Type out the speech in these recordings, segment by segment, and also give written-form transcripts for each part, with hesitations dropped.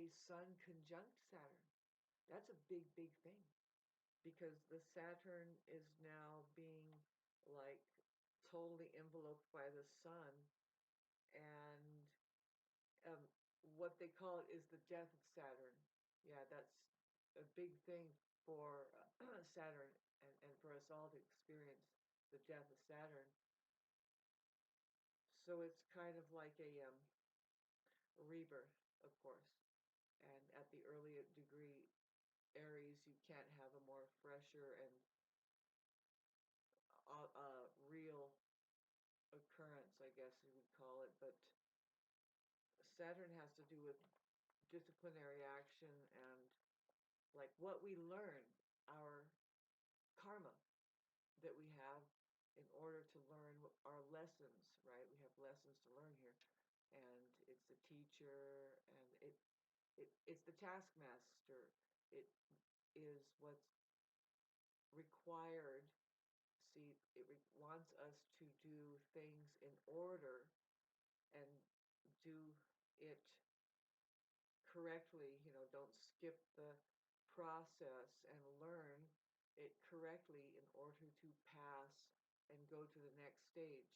a sun conjunct Saturn. That's a big, big thing because the Saturn is now being like totally enveloped by the sun, and um, what they call it is the death of Saturn. Yeah, that's a big thing for Saturn and for us all to experience the death of Saturn. So it's kind of like a rebirth, of course. And at the early degree, Aries, you can't have a more fresher and real occurrence, I guess you would call it. But Saturn has to do with disciplinary action and like what we learn, our karma that we have in order to learn our lessons, right? We have lessons to learn here. And it's the teacher and it's the taskmaster. It is what's required. See, it wants us to do things in order and do it correctly. Don't skip the process and learn it correctly in order to pass and go to the next stage,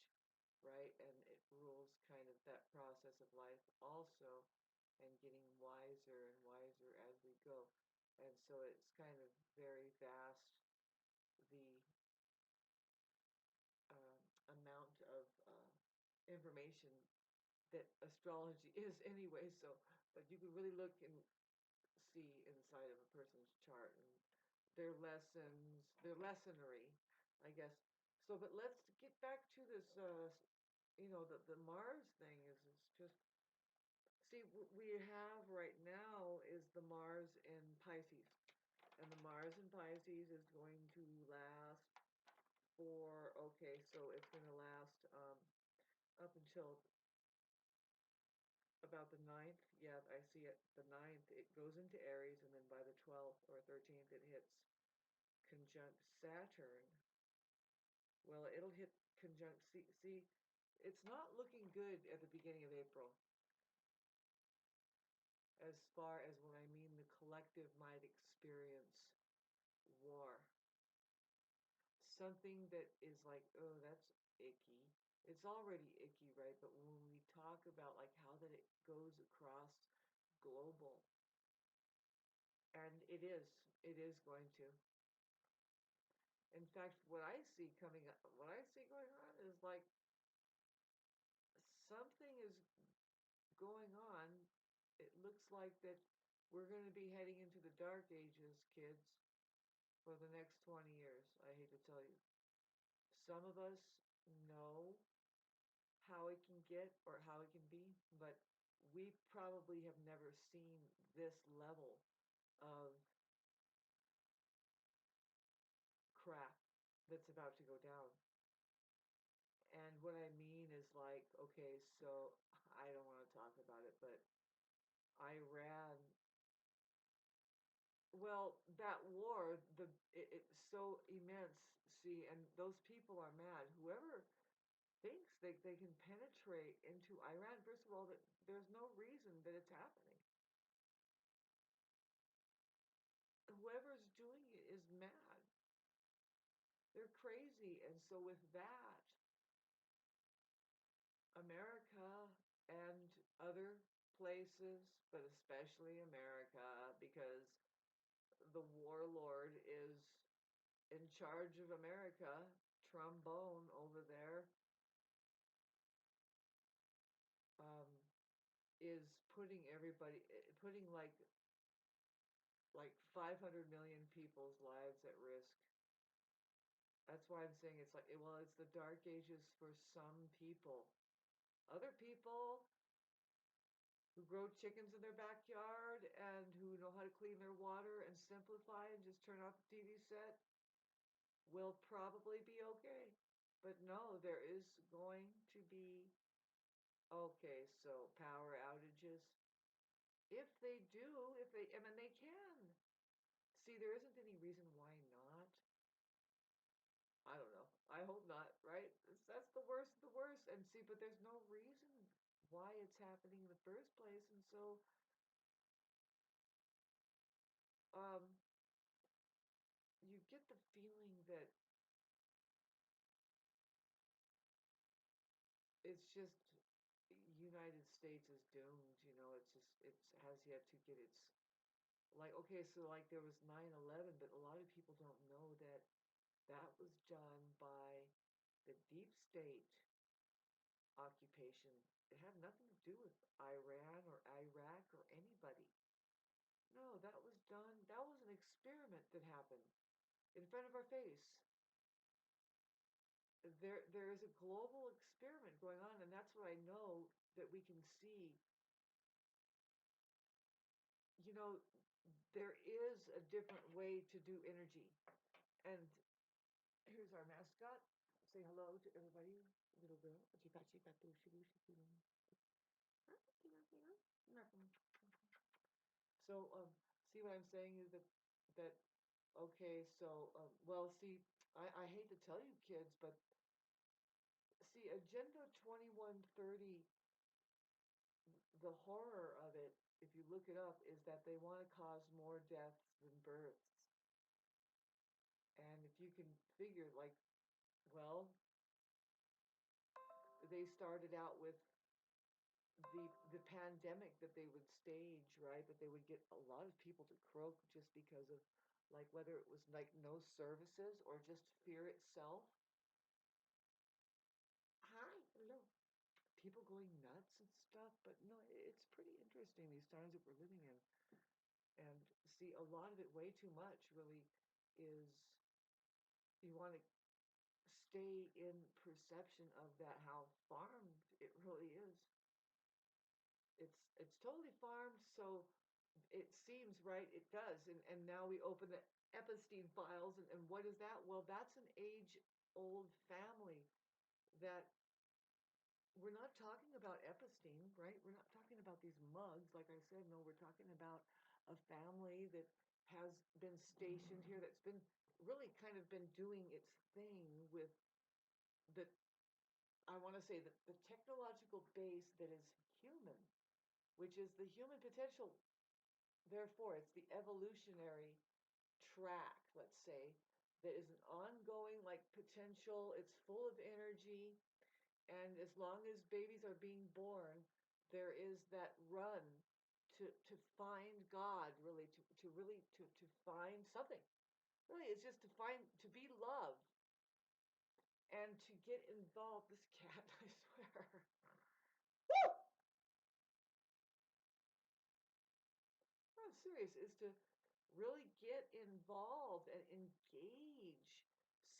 right? And it rules kind of that process of life also, and getting wiser and wiser as we go. And so it's kind of very vast, the amount of information that astrology is anyway. So, but you can really look and see inside of a person's chart and their lessons, their lessonry, I guess. So, but let's get back to this. The Mars thing is just. See, what we have right now is the Mars in Pisces, and the Mars in Pisces is going to last for, okay, so it's going to last up until about the 9th. Yeah, I see it. The 9th, it goes into Aries, and then by the 12th or 13th, it hits conjunct Saturn. Well, it'll hit conjunct, see, it's not looking good at the beginning of April, as far as when I mean the collective might experience war. Something that is like, oh, that's icky. It's already icky, right? But when we talk about like how that it goes across global, and it is going to. In fact, what I see coming up, what I see going on is like something is going on. It looks like that we're going to be heading into the dark ages, kids, for the next 20 years. I hate to tell you. Some of us know how it can get or how it can be, but we probably have never seen this level of crap that's about to go down. And what I mean is like, okay, so I don't want to talk about it, but Iran, well, that war, it's so immense, see, and those people are mad. Whoever thinks they can penetrate into Iran, first of all, that there's no reason that it's happening. Whoever's doing it is mad. They're crazy. And so with that, America and other places, but especially America, because the warlord is in charge of America, Trombone over there, um, is putting everybody, putting like 500 million people's lives at risk. That's why I'm saying it's like, well, it's the dark ages for some people. Other people who grow chickens in their backyard and who know how to clean their water and simplify and just turn off the TV set will probably be okay. But no, there is going to be, okay, so power outages. If they do, I mean, they can. See, there isn't any reason why not. I don't know. I hope not, right? That's the worst of the worst. And see, but there's no reason why it's happening in the first place. And so get the feeling that it's just United States is doomed, it has yet to get its, like, okay, so like there was 9/11, but a lot of people don't know that that was done by the deep state occupation. It had nothing to do with Iran or Iraq or anybody. No, that was done, that was an experiment that happened in front of our face. There is a global experiment going on, and that's what I know that we can see. You know, there is a different way to do energy. And here's our mascot. Say hello to everybody, little girl. So, see what I'm saying is that okay, so, well, see, I hate to tell you kids, but see, Agenda 2130, the horror of it, if you look it up, is that they want to cause more deaths than births. And if you can figure, like, well, they started out with the pandemic that they would stage, right? That they would get a lot of people to croak just because of, like, whether it was like no services or just fear itself. Hi, hello. People going nuts and stuff, but no, it's pretty interesting these times that we're living in. And see, a lot of it, way too much, really, is you want to stay in perception of that, how farmed it really is. It's totally farmed, so it seems right, it does. And now we open the Epstein files, and what is that? Well, that's an age-old family that we're not talking about Epstein, right? We're not talking about these mugs, like I said. No, we're talking about a family that has been stationed here, that's been really kind of been doing its thing with the, I want to say, the technological base that is human, which is the human potential. Therefore, it's the evolutionary track, let's say, that is an ongoing, like, potential. It's full of energy. And as long as babies are being born, there is that run to find God, really, to really to find something. Really, it's just to be loved and to get involved. This cat, I swear. Woo! I'm serious, is to really get involved and engage.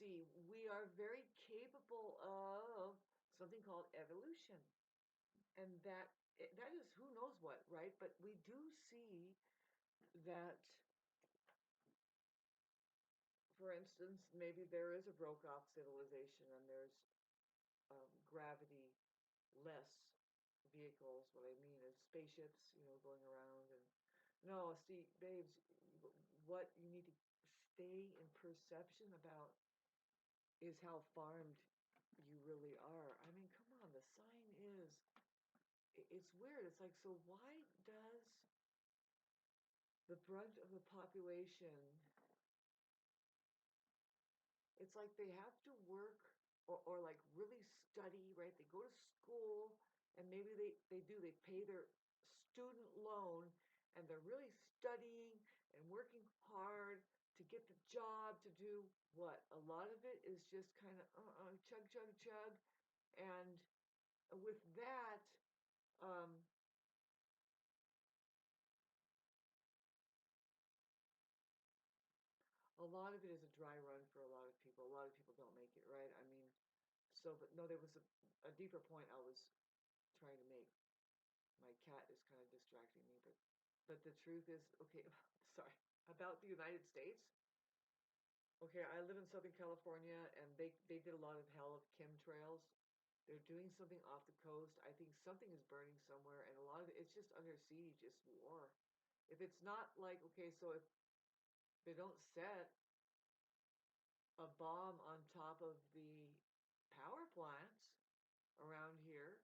See, we are very capable of something called evolution. And that is who knows what, right? But we do see that, for instance, maybe there is a broke off civilization and there's gravity less vehicles. What I mean is spaceships, going around. And no, see, babes, what you need to stay in perception about is how farmed you really are. I mean, come on, the sign is, it's weird. It's like, so why does the brunt of the population, it's like they have to work, or like really study, right? They go to school, and maybe they pay their student loan, and they're really studying and working hard to get the job to do what? A lot of it is just kind of chug, chug, chug. And with that, um, a lot of it is a dry run for a lot of people. A lot of people don't make it, right? I mean, so, but no, there was a deeper point I was trying to make. My cat is kind of distracting me, but the truth is, okay, sorry, about the United States. Okay, I live in Southern California, and they did a lot of hell of chemtrails. They're doing something off the coast. I think something is burning somewhere, and a lot of it's just under siege. It's war. If it's not like, okay, so if they don't set a bomb on top of the power plants around here,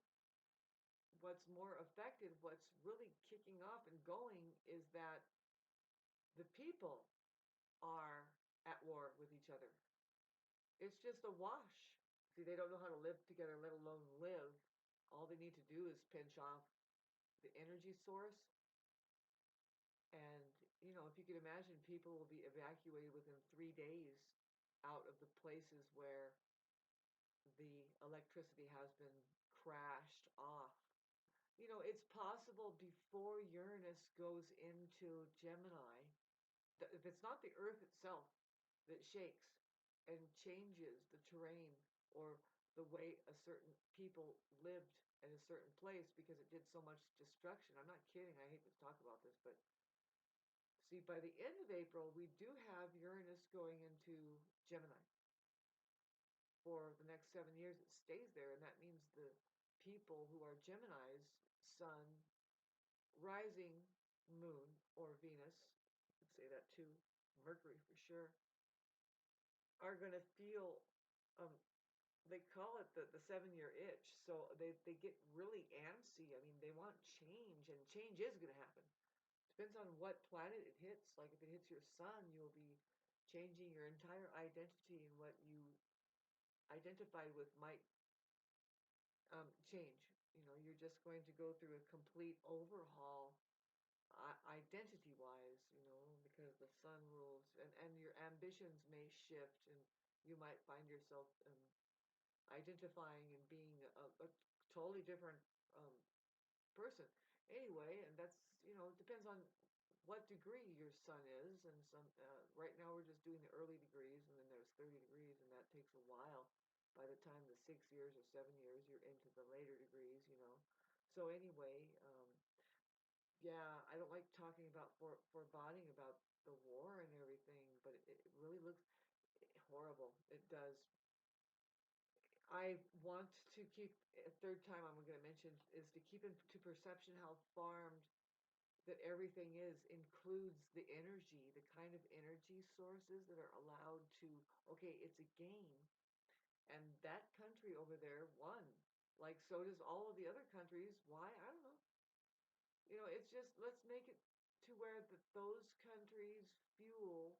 what's more effective, what's really kicking off and going, is that the people are at at war with each other. It's just a wash. See, they don't know how to live together, let alone live. All they need to do is pinch off the energy source. And, if you could imagine, people will be evacuated within 3 days out of the places where the electricity has been crashed off. It's possible before Uranus goes into Gemini, that if it's not the Earth itself that shakes and changes the terrain or the way a certain people lived in a certain place because it did so much destruction. I'm not kidding. I hate to talk about this, but see, by the end of April, we do have Uranus going into Gemini. For the next 7 years, it stays there, and that means the people who are Gemini's sun, rising moon, or Venus, you could say that too, Mercury for sure, are going to feel, they call it the 7 year itch. So they get really antsy. I mean, they want change, and change is going to happen. Depends on what planet it hits. Like if it hits your sun, you'll be changing your entire identity, and what you identified with might change. You're just going to go through a complete overhaul identity-wise, because the sun rules, and your ambitions may shift, and you might find yourself identifying and being a totally different um, person. Anyway, and that's, it depends on what degree your sun is, and right now we're just doing the early degrees, and then there's 30 degrees, and that takes a while. By the time the 6 years or 7 years, you're into the later degrees. So anyway, yeah, I don't like talking about foreboding about the war and everything, but it really looks horrible. It does. I want to keep, a third time I'm going to mention, is to keep into perception how farmed that everything includes the energy, the kind of energy sources that are allowed to, okay, it's a game. And that country over there won. Like, so does all of the other countries. Why? I don't know. It's just, let's make it to where those countries fuel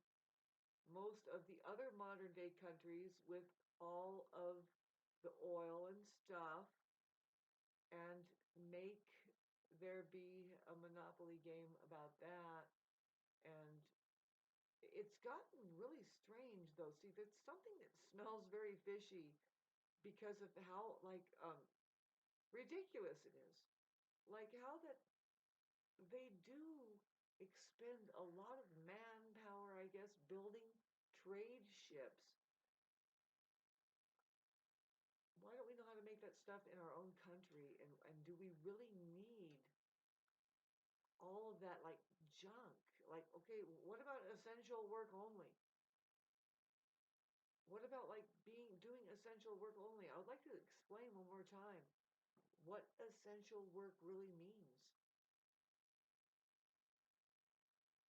most of the other modern day countries with all of the oil and stuff, and make there be a monopoly game about that. And it's gotten really strange, though. See, that's something that smells very fishy because of how, like, ridiculous it is. Like, how that they do expend a lot of manpower, I guess, building trade ships. Why don't we know how to make that stuff in our own country? And do we really need all of that, like, junk? Like, okay, what about essential work only? What about, like, doing essential work only? I would like to explain one more time what essential work really means.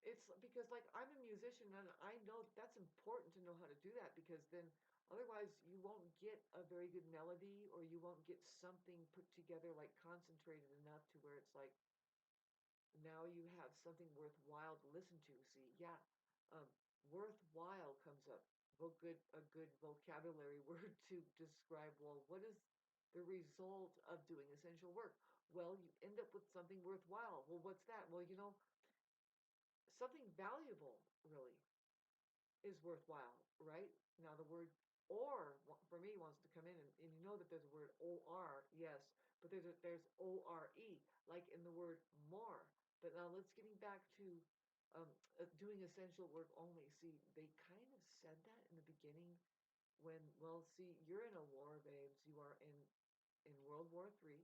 It's because, like, I'm a musician, and I know that's important to know how to do that, because then otherwise you won't get a very good melody, or you won't get something put together, like, concentrated enough to where it's like, now you have something worthwhile to listen to. See, yeah, um, worthwhile comes up. A good vocabulary word to describe, well, what is the result of doing essential work? Well, you end up with something worthwhile. Well, what's that? Well, something valuable really is worthwhile, right? Now the word or for me wants to come in, and you know that there's a word or, yes, but there's ore, like in the word more. But now let's getting back to doing essential work only. See, they kind of said that in the beginning when, well, see, you're in a war, babes. You are in World War III.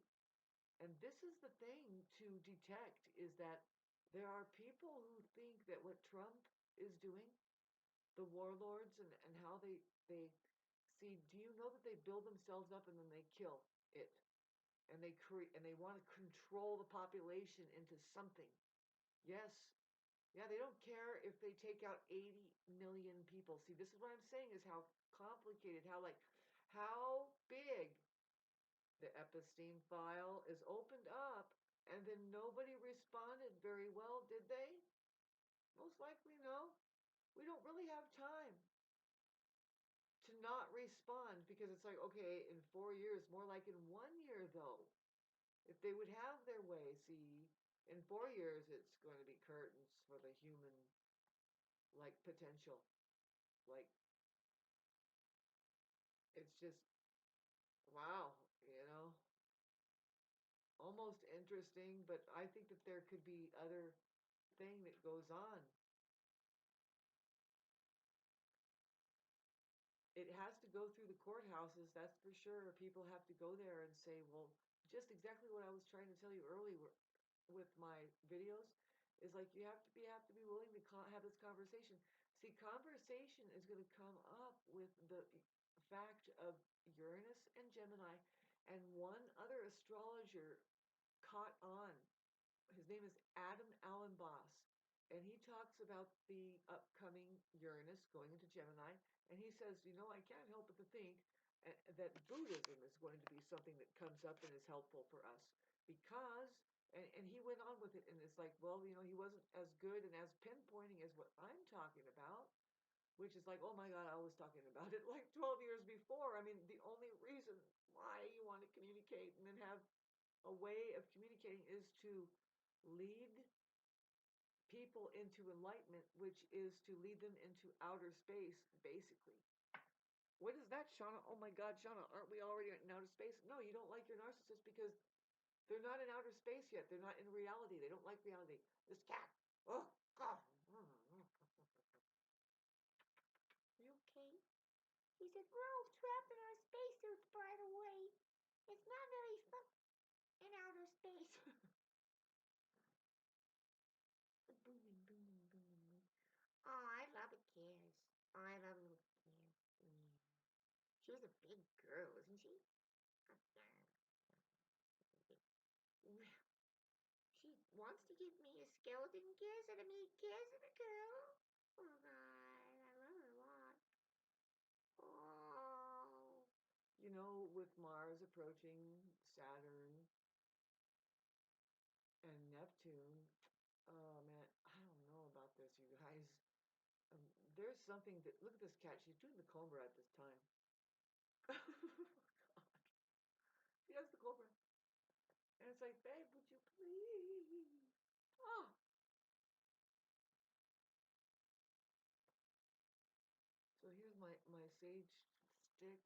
And this is the thing to detect, is that there are people who think that what Trump is doing, the warlords, and how they see, do you know that they build themselves up and then they kill it? And they create, and they want to control the population into something. Yes. Yeah, they don't care if they take out 80 million people. See, this is what I'm saying, is how complicated, how big the Epstein file is opened up, and then nobody responded very well, did they? Most likely no. We don't really have time. not respond because it's like, okay, in 4 years, more like in 1 year though. If they would have their way, see, in 4 years it's going to be curtains for the human, like, potential. Like, it's just, wow, almost interesting, but I think that there could be other thing that goes on. It has to go through the courthouses, that's for sure. People have to go there and say, well, just exactly what I was trying to tell you earlier with my videos is like you have to be willing to have this conversation. See, conversation is going to come up with the fact of Uranus and Gemini, and one other astrologer caught on. His name is Adam Allenboss, and he talks about the upcoming Uranus going into Gemini, and he says, I can't help but to think that Buddhism is going to be something that comes up and is helpful for us because, and he went on with it, and it's like, well, he wasn't as good and as pinpointing as what I'm talking about, which is like, oh my God, I was talking about it like 12 years before. I mean, the only reason why you want to communicate and then have a way of communicating is to lead people into enlightenment, which is to lead them into outer space, basically. What is that, Shauna? Oh my God, Shauna, aren't we already in outer space? No, you don't like your narcissist because they're not in outer space yet. They're not in reality. They don't like reality. This cat. Oh, God. You okay? He said, we're all trapped in our spacesuits, by the way. It's not very fun in outer space. Booming, booming, booming. Oh, I love a kiss. Oh, I love a little kiss. Yeah. She's a big girl, isn't she? Oh, yeah. Well, she wants to give me a skeleton kiss and a meat kiss and a girl. Oh, God, I love her a lot. Oh. With Mars approaching Saturn and Neptune, oh man, I don't know about this, you guys. Um, there's something that, look at this cat. She's doing the cobra at this time. She has the cobra. And it's like, babe, would you please? Oh. So here's my sage stick,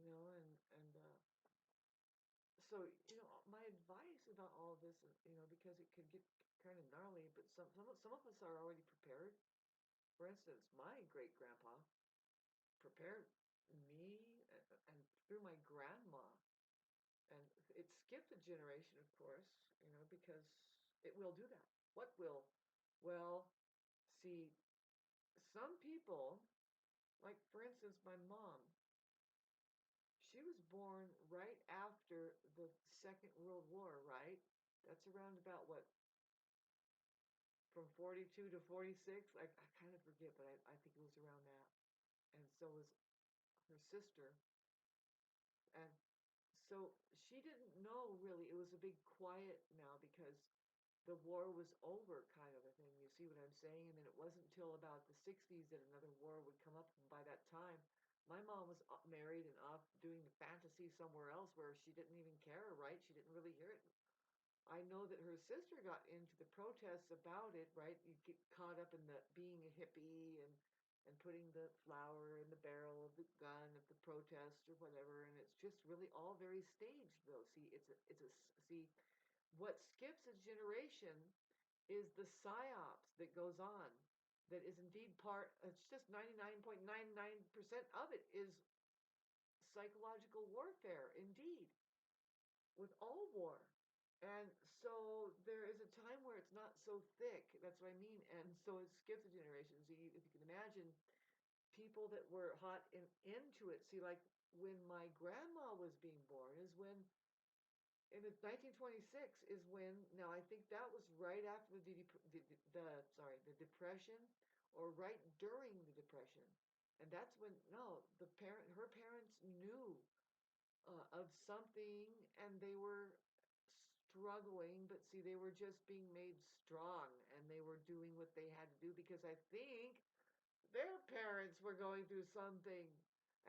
and so my advice about all of this, because it could get kind of gnarly, but some of us are already prepared. For instance, my great grandpa prepared me and through my grandma, and it skipped a generation, of course, because it will do that. What will? Well, see, some people, like for instance, my mom, she was born right after the Second World War, right? That's around about what, from 42 to 46? I kind of forget, but I think it was around that. And so was her sister. And so she didn't know really. It was a big quiet now because the war was over, kind of a thing. You see what I'm saying? And then it wasn't until about the 60s that another war would come up. And by that time, my mom was married and off doing the fantasy somewhere else where she didn't even care, right? She didn't really hear it. I know that her sister got into the protests about it, right? You get caught up in the being a hippie and putting the flower in the barrel of the gun at the protest or whatever, and it's just really all very staged, though. See, see, what skips a generation is the psyops that goes on. That is indeed part. It's just 99.99% of it is psychological warfare, indeed, with all war. And so there is a time where it's not so thick. That's what I mean. And so it skips a generation. So if you can imagine people that were hot into it. See, like when my grandma was being born is when, in the 1926 is when, now I think that was right after the Depression, or right during the Depression. And that's when, no, her parents knew of something, and they were struggling, but see, they were just being made strong, and they were doing what they had to do because I think their parents were going through something.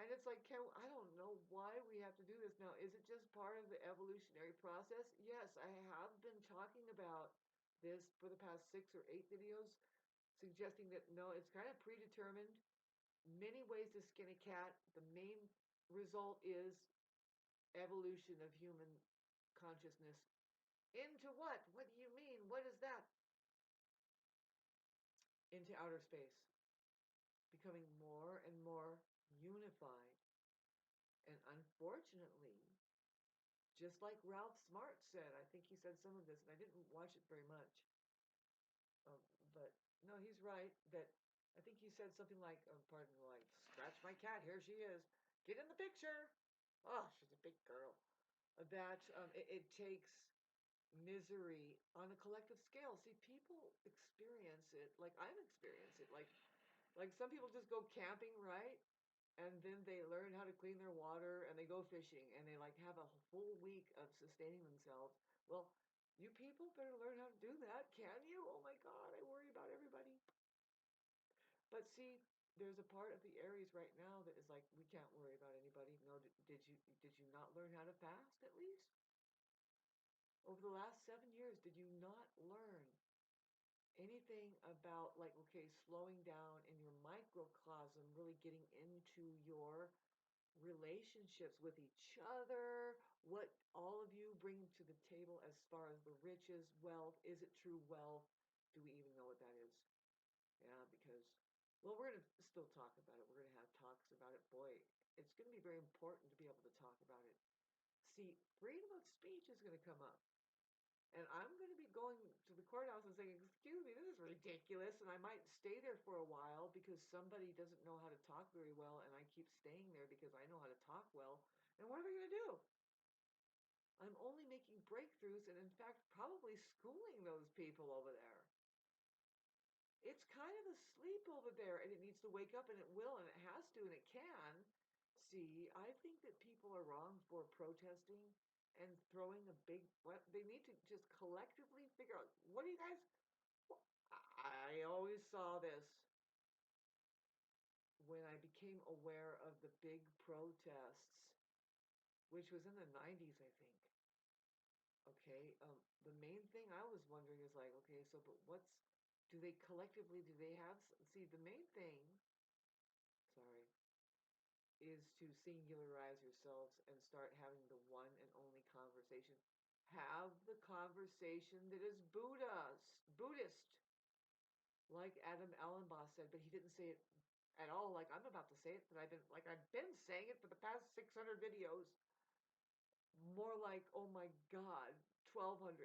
And it's like, I don't know why we have to do this now. Is it just part of the evolutionary process? Yes, I have been talking about this for the past 6 or 8 videos, suggesting that no, it's kind of predetermined. Many ways to skin a cat. The main result is evolution of human consciousness. Into what? What do you mean? What is that? Into outer space, becoming more and more unified. And unfortunately, just like Ralph Smart said, I think he said some of this, and I didn't watch it very much. Um, but no, he's right that I think he said something like, pardon, like, scratch my cat, here she is. Get in the picture. Oh, she's a big girl. That it takes misery on a collective scale. See, people experience it like I've experienced it. Like some people just go camping, right? And then they learn how to clean their water and they go fishing and they like have a full week of sustaining themselves. Well, you people better learn how to do that, can you? Oh my God, I worry about everybody. But see, there's a part of the Aries right now that is like, we can't worry about anybody. No, did you not learn how to fast at least? Over the last 7 years, did you not learn anything about like, okay, slowing down in your microcosm, really getting into your relationships with each other, what all of you bring to the table as far as the riches, wealth? Is it true wealth? Do we even know what that is? Yeah, because, well, we're going to still talk about it. We're going to have talks about it. Boy, it's going to be very important to be able to talk about it. See, freedom of speech is going to come up. And I'm going to be going to the courthouse and saying, excuse me, this is ridiculous. And I might stay there for a while because somebody doesn't know how to talk very well. And I keep staying there because I know how to talk well. And what are they going to do? I'm only making breakthroughs and, in fact, probably schooling those people over there. It's kind of asleep over there and it needs to wake up and it will and it has to and it can. See, I think that people are wrong for protesting and throwing a big, what they need to just collectively figure out, what do you guys, I always saw this when I became aware of the big protests, which was in the 90s, I think. Okay, the main thing I was wondering is like, okay, so, but do they collectively, do they have, see, the main thing, sorry, is to singularize yourselves and start having the one and only conversation. Have the conversation that is Buddhist, like Adam Allenbaugh said, but he didn't say it at all like I'm about to say it, but I've been saying it for the past 600 videos. More like, oh my God, 1,200,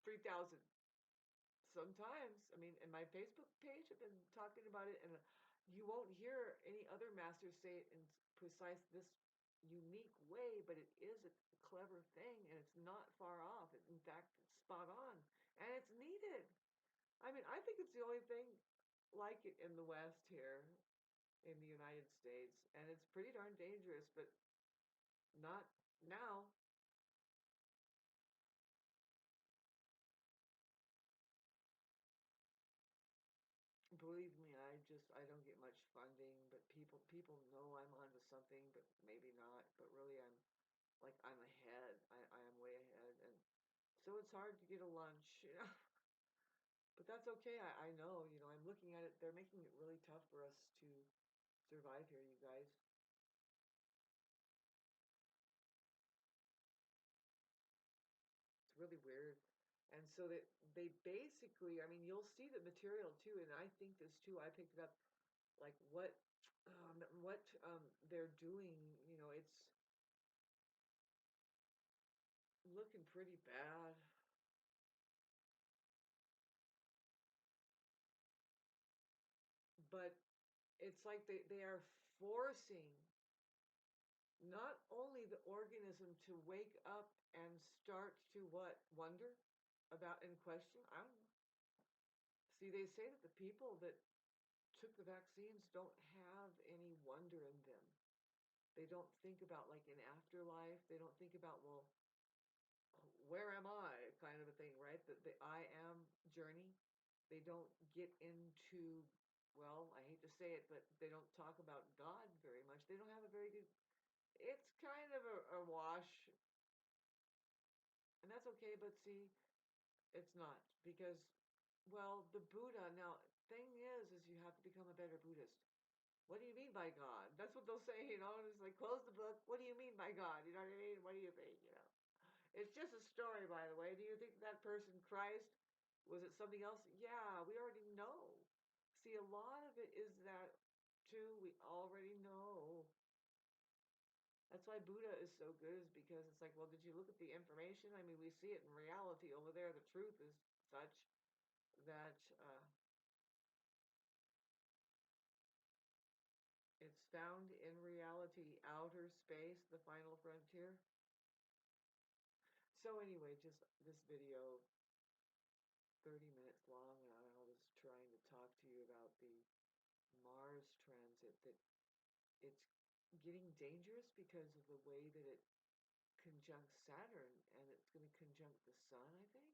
3,000. Sometimes, I mean, in my Facebook page, I've been talking about it, and you won't hear any other masters say it in precise this unique way, but it is a clever thing, and it's not far off. In fact, it's spot on, and it's needed. I mean, I think it's the only thing like it in the West here, in the United States, and it's pretty darn dangerous, but not now. Believe me, I don't get much funding, but people know I'm onto something, but maybe not. But really, I'm ahead. I am way ahead, and so it's hard to get a lunch, you know. But that's okay. I know, you know. I'm looking at it. They're making it really tough for us to survive here, you guys. It's really weird. And so that they basically, I mean, you'll see the material too, and I think this too. I picked it up, like what they're doing. You know, it's looking pretty bad. But it's like they are forcing not only the organism to wake up and start to what? Wonder about and question? I don't know. See, they say that the people that took the vaccines don't have any wonder in them. They don't think about like an afterlife. They don't think about, well, where am I kind of a thing, right? The I am journey. They don't get into well, I hate to say it, but they don't talk about God very much. They don't have a very good, it's kind of a wash, and that's okay, but see, it's not, because, well, the Buddha, now, thing is you have to become a better Buddhist. What do you mean by God? That's what they'll say, you know, and it's like, close the book, what do you mean by God? You know what I mean? What do you think, you know? It's just a story, by the way. Do you think that person, Christ, was it something else? Yeah, we already know. See, a lot of it is that, too, we already know. That's why Buddha is so good, is because it's like, well, did you look at the information? I mean, we see it in reality over there. The truth is such that it's found in reality, outer space, the final frontier. So anyway, just this video, 30 minutes long, and I was trying to talk to you about the Mars transit, that it's getting dangerous because of the way that it conjuncts Saturn, and it's going to conjunct the sun, I think.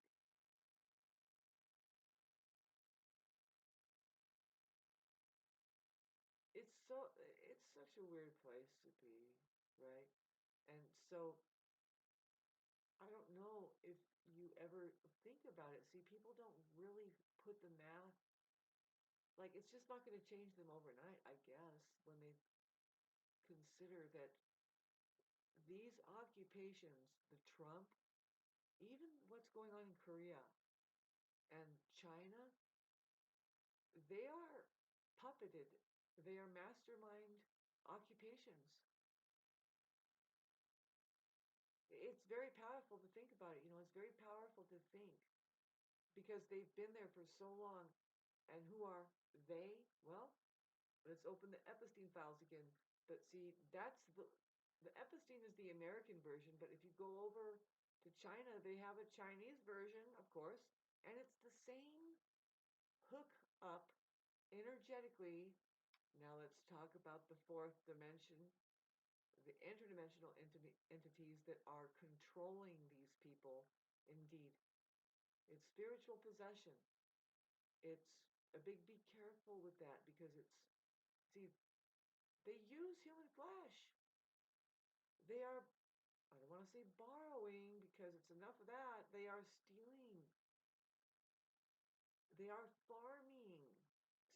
It's such a weird place to be, right? And so I don't know if you ever think about it. See, people don't really put the math, like, it's just not going to change them overnight, I guess, when they consider that these occupations, the Trump, even what's going on in Korea and China, they are puppeted. They are mastermind occupations. It's very powerful to think about it. You know, it's very powerful to think because they've been there for so long. And who are they? Well, let's open the Epstein files again. But see, that's the Epstein is the American version. But if you go over to China, they have a Chinese version, of course, and it's the same hook up energetically. Now let's talk about the fourth dimension, the interdimensional entities that are controlling these people. Indeed, it's spiritual possession. It's a big be careful with that, because it's, see, they use human flesh. They are, I don't want to say borrowing, because it's enough of that. They are stealing. They are farming.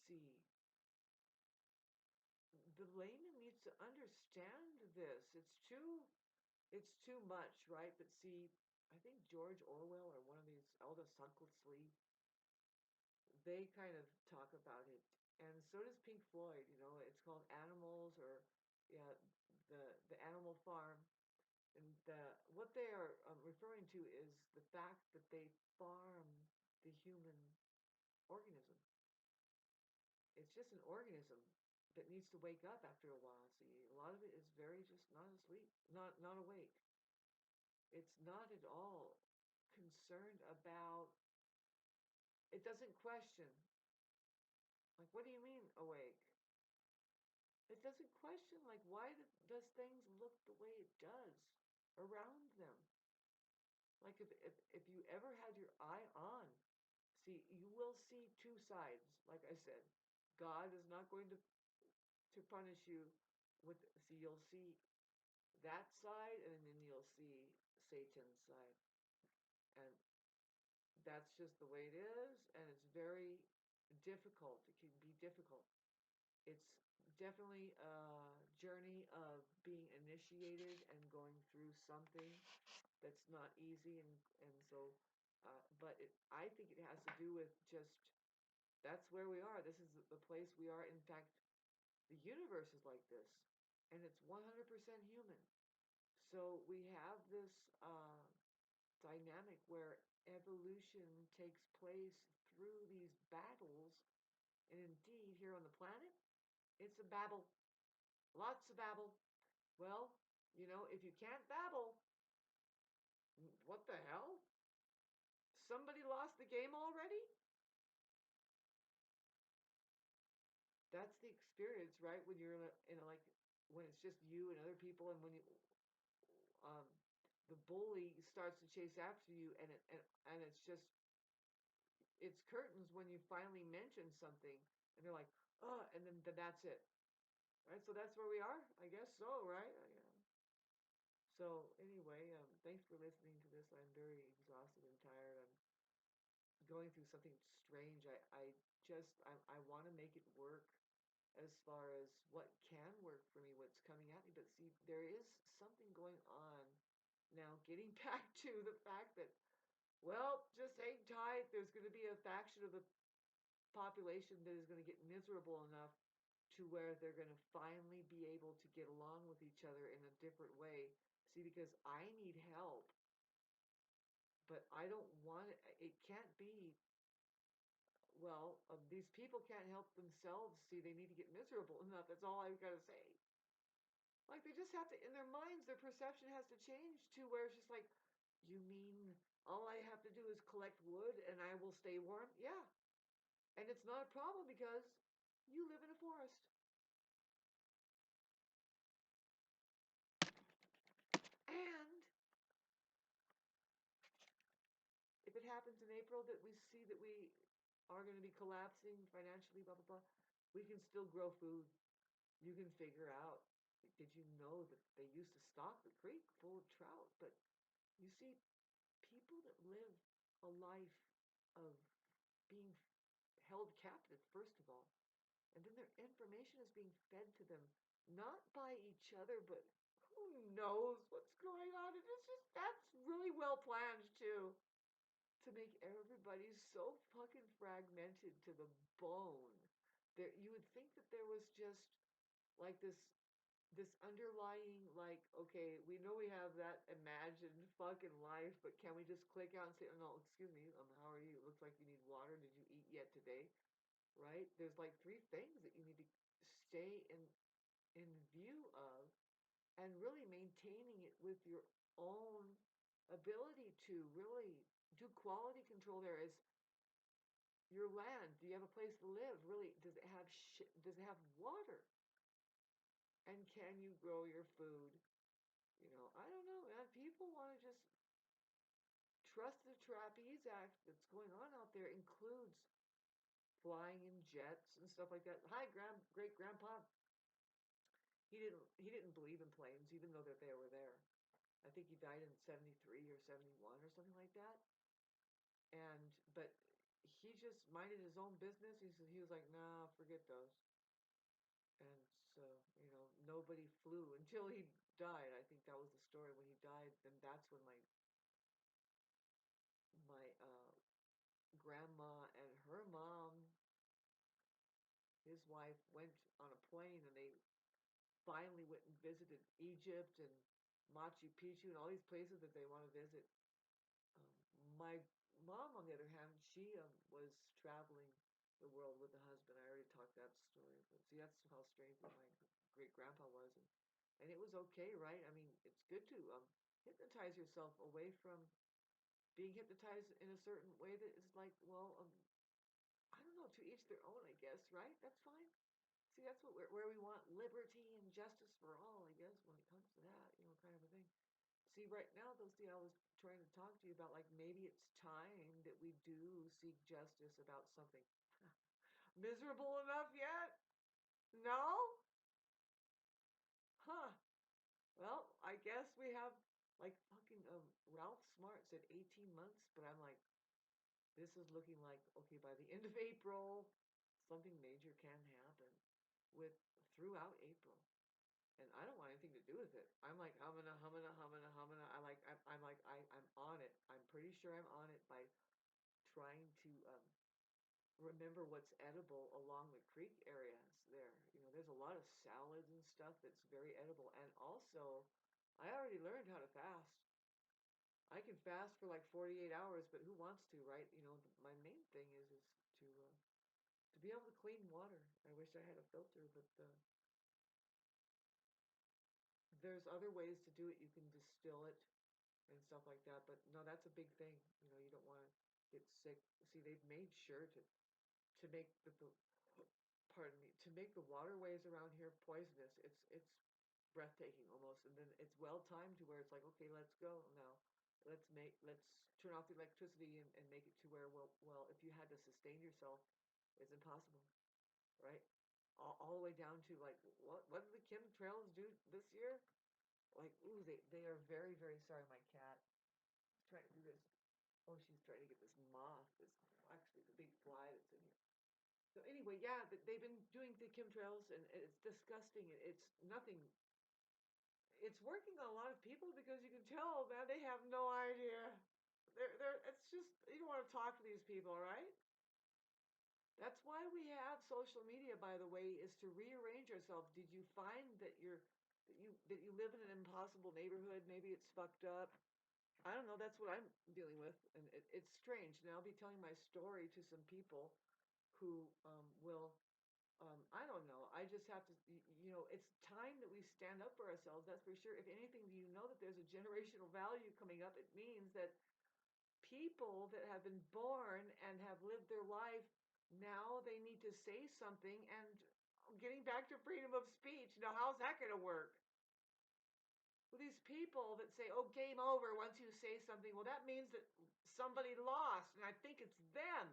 See, the layman needs to understand this. It's too much, right? But see, I think George Orwell or one of these Aldous Huxley, they kind of talk about it, and so does Pink Floyd. You know, it's called Animals, or yeah, the Animal Farm, and what they are referring to is the fact that they farm the human organism. It's just an organism that needs to wake up after a while. See, a lot of it is very just not asleep, not awake. It's not at all concerned about. It doesn't question. Like, what do you mean awake? It doesn't question, like, why does things look the way it does around them? Like, if you ever had your eye on, see, you will see two sides. Like I said, God is not going to punish you with, see, you'll see that side, and then you'll see Satan's side. And that's just the way it is, and it's very difficult. It can be difficult. It's definitely a journey of being initiated and going through something that's not easy, and so but I think it has to do with just, that's where we are. This is the place we are. In fact, the universe is like this, and it's 100% human. So we have this dynamic where evolution takes place through these battles, and indeed here on the planet, it's a babble. Lots of babble. Well, you know, if you can't babble, what the hell? Somebody lost the game already? That's the experience, right? When you're in a, like, when it's just you and other people, and when you, um, the bully starts to chase after you, and it's just, it's curtains when you finally mention something, and they're like, And then that's it. Right? So that's where we are. I guess so, right? Yeah. So anyway, thanks for listening to this. I'm very exhausted and tired. I'm going through something strange. I want to make it work as far as what can work for me, what's coming at me. But see, there is something going on now. Getting back to the fact that, well, just hang tight. There's going to be a faction of the population that is going to get miserable enough to where they're going to finally be able to get along with each other in a different way. See, because I need help, but I don't want it. It can't be, well, these people can't help themselves. See, they need to get miserable enough. That's all I've got to say. Like, they just have to, in their minds, their perception has to change to where it's just like, you mean all I have to do is collect wood and I will stay warm? Yeah. And it's not a problem because you live in a forest. And if it happens in April that we see that we are going to be collapsing financially, blah, blah, blah, we can still grow food. You can figure out, did you know that they used to stock the creek full of trout? But you see, people that live a life of being held captive, first of all, and then their information is being fed to them, not by each other, but who knows what's going on. And it's just, that's really well planned, too, to make everybody so fucking fragmented to the bone. There, you would think that there was just like this underlying, like, okay, we know we have that imagined fucking life, but can we just click out and say, oh, no, excuse me, how are you? It looks like you need water. Did you eat yet today? Right? There's like three things that you need to stay in view of, and really maintaining it with your own ability to really do quality control. There is your land. Do you have a place to live? Really, does it have does it have water? And can you grow your food? I don't know, man. People want to just trust the Trapeze Act that's going on out there includes flying in jets and stuff like that. Hi, great grandpa. He didn't believe in planes, even though that they were there. I think he died in 73 or 71 or something like that. But he just minded his own business. He was like, nah, forget those. And so, nobody flew until he died. I think that was the story. When he died, then that's when my grandma and her mom, his wife, went on a plane, and they finally went and visited Egypt and Machu Picchu and all these places that they want to visit. My mom, on the other hand, she was traveling the world with a husband. I already talked that story. But see, that's how strange my great grandpa was. And it was okay, right? I mean, it's good to hypnotize yourself away from being hypnotized in a certain way that is like, well, I don't know, to each their own, I guess, right? That's fine. See, that's where we want liberty and justice for all, I guess, when it comes to that, kind of a thing. See, right now, though, see, I was trying to talk to you about, like, maybe it's time that we do seek justice about something. Miserable enough yet? No? Huh. Well, I guess we have, like, fucking Ralph Smart said 18 months, but I'm like, this is looking like, okay, by the end of April, something major can happen with throughout April. And I don't want anything to do with it. I'm like humming, humming, humming, humming. I'm on it. I'm pretty sure I'm on it by trying to remember what's edible along the creek areas there. There's a lot of salads and stuff that's very edible. And also, I already learned how to fast. I can fast for like 48 hours, but who wants to, right? My main thing is to be able to clean water. I wish I had a filter, but there's other ways to do it. You can distill it and stuff like that. But no, that's a big thing. You don't want to get sick. See, they've made sure to make the pardon me, to make the waterways around here poisonous. It's breathtaking almost, and then it's well timed to where it's like, okay, let's go now. Let's turn off the electricity and make it to where, well, if you had to sustain yourself, it's impossible, right? all the way down to like, what did the chemtrails do this year? Like, ooh, they are very, very sorry. My cat is trying to do this. Oh, she's trying to get this moth. This actually the big fly that's in here. So anyway, yeah, they've been doing the chemtrails, and it's disgusting. It's nothing. It's working on a lot of people because you can tell, man, they have no idea. They're. It's just you don't want to talk to these people, right? That's why we have social media, by the way, is to rearrange ourselves. Did you find that you live in an impossible neighborhood? Maybe it's fucked up. I don't know. That's what I'm dealing with, and it's strange. And I'll be telling my story to some people who will. I don't know. I just have to. It's time that we stand up for ourselves. That's for sure. If anything, do you know that there's a generational value coming up? It means that people that have been born and have lived their life, now they need to say something. And getting back to freedom of speech, now how's that going to work? Well, these people that say, oh, game over once you say something, well, that means that somebody lost, and I think it's them.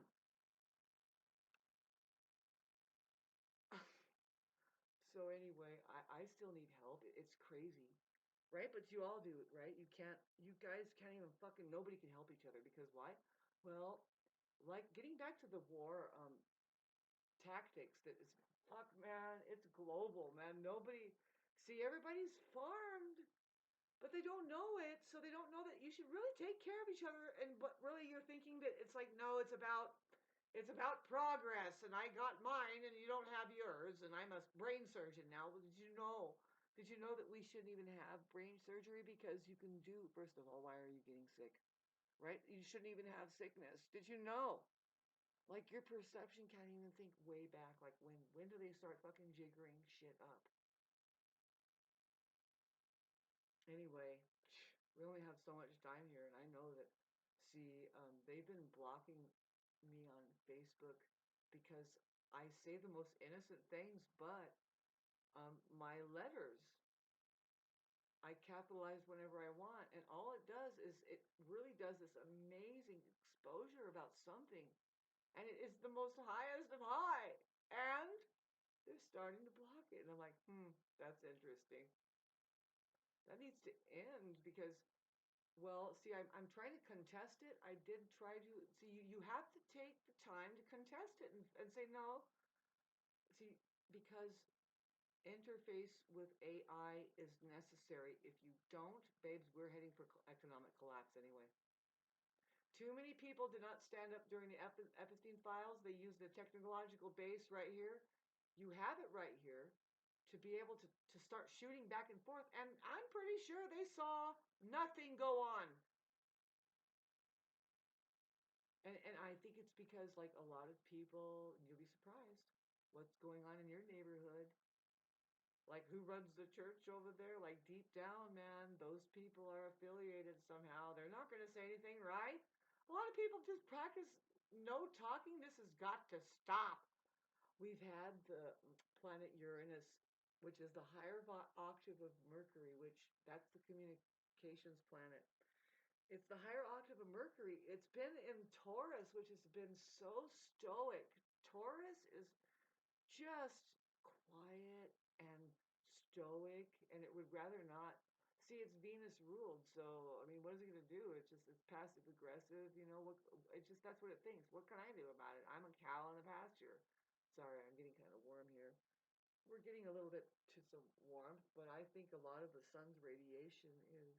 So anyway, I still need help. It's crazy, right? But you all do it, right? You guys can't even fucking, nobody can help each other because why? Well, like getting back to the war, tactics that is fuck man, it's global, man. Nobody see everybody's farmed, but they don't know it, so they don't know that you should really take care of each other. And but really you're thinking that it's like, no, it's about progress, and I got mine and you don't have yours, and I'm a brain surgeon now. Well, did you know that we shouldn't even have brain surgery? Because you can do, first of all, why are you getting sick? Right? You shouldn't even have sickness. Did you know? Like your perception can't even think way back. Like when do they start fucking jiggering shit up? Anyway, we only have so much time here, and I know that. See, they've been blocking me on Facebook because I say the most innocent things, but my letters I capitalize whenever I want, and all it does is it really does this amazing exposure about something, and it is the most highest of high, and they're starting to block it. And I'm like, that's interesting. That needs to end because, well, see, I'm trying to contest it. I did try to, see, you have to take the time to contest it and say, no, see, because interface with AI is necessary. If you don't, babes, we're heading for economic collapse anyway. Too many people did not stand up during the Epstein files. They used the technological base right here. You have it right here to be able to start shooting back and forth. And I'm pretty sure they saw nothing go on. And I think it's because, like, a lot of people, you'll be surprised what's going on in your neighborhood. Like, who runs the church over there? Like, deep down, man, those people are affiliated somehow. They're not going to say anything, right? A lot of people just practice no talking. This has got to stop. We've had the planet Uranus, which is the higher octave of Mercury, which that's the communications planet. It's the higher octave of Mercury. It's been in Taurus, which has been so stoic. Taurus is just quiet and stoic, and it would rather not. See, it's Venus ruled, so I mean, what is it going to do? It's passive aggressive, what? It's just that's what it thinks. What can I do about it? I'm a cow in the pasture. Sorry, I'm getting kind of warm here. We're getting a little bit to some warmth, but I think a lot of the sun's radiation is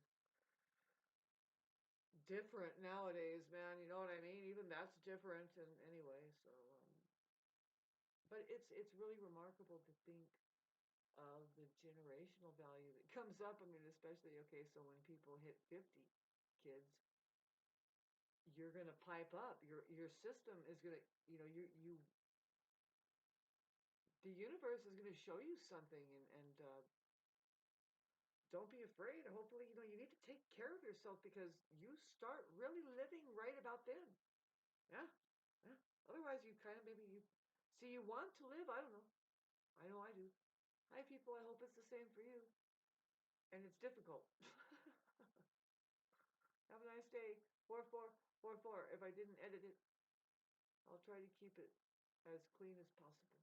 different nowadays, man. You know what I mean? Even that's different, and anyway, so. But it's really remarkable to think of the generational value that comes up. I mean, especially, okay, so when people hit 50, kids, you're going to pipe up. Your system is going to, the universe is going to show you something, and don't be afraid. Hopefully, you need to take care of yourself because you start really living right about then. Yeah, yeah. Otherwise, you kind of maybe you see you want to live. I don't know. I know I do. Hi, people. I hope it's the same for you. And it's difficult. Have a nice day. 4444. If I didn't edit it, I'll try to keep it as clean as possible.